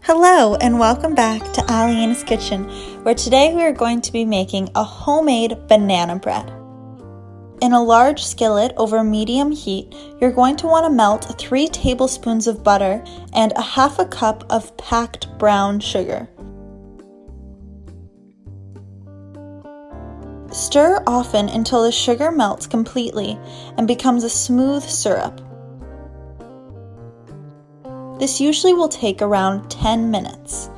Hello and welcome back to Alyena's Kitchen, where today we are going to be making a homemade banana bread. In a large skillet over medium heat, you're going to want to melt 3 tablespoons of butter and a half a cup of packed brown sugar. Stir often until the sugar melts completely and becomes a smooth syrup. This usually will take around 10 minutes.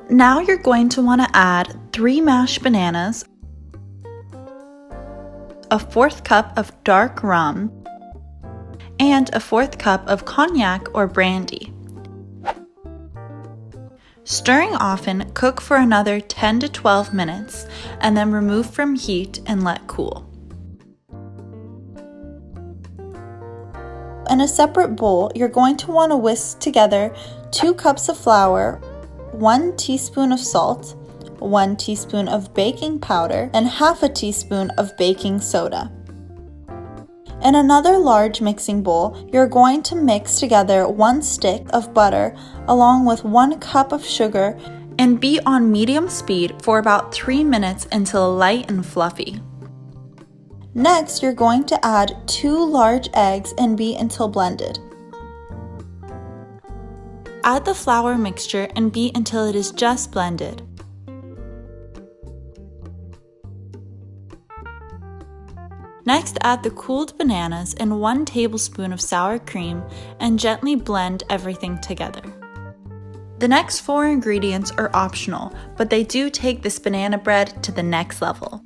Now you're going to want to add 3 mashed bananas, a 1/4 cup of dark rum, and a 1/4 cup of cognac or brandy. Stirring often, cook for another 10 to 12 minutes and then remove from heat and let cool. In a separate bowl, you're going to want to whisk together 2 cups of flour, 1 teaspoon of salt, 1 teaspoon of baking powder, and half a teaspoon of baking soda. In another large mixing bowl, you're going to mix together 1 stick of butter along with 1 cup of sugar and beat on medium speed for about 3 minutes until light and fluffy. Next, you're going to add 2 large eggs and beat until blended. Add the flour mixture and beat until it is just blended. Next, add the cooled bananas and 1 tablespoon of sour cream and gently blend everything together. The next 4 ingredients are optional, but they do take this banana bread to the next level.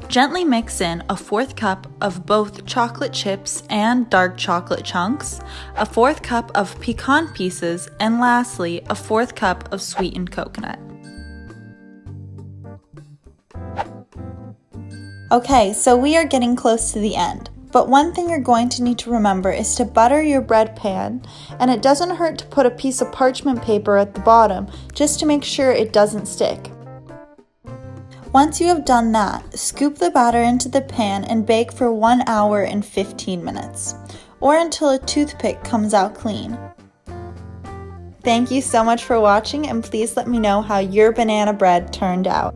Gently mix in a 1/4 cup of both chocolate chips and dark chocolate chunks, a 1/4 cup of pecan pieces, and lastly, a 1/4 cup of sweetened coconut. Okay, so we are getting close to the end, but one thing you're going to need to remember is to butter your bread pan, and it doesn't hurt to put a piece of parchment paper at the bottom just to make sure it doesn't stick. Once you have done that, scoop the batter into the pan and bake for 1 hour and 15 minutes, or until a toothpick comes out clean. Thank you so much for watching, and please let me know how your banana bread turned out.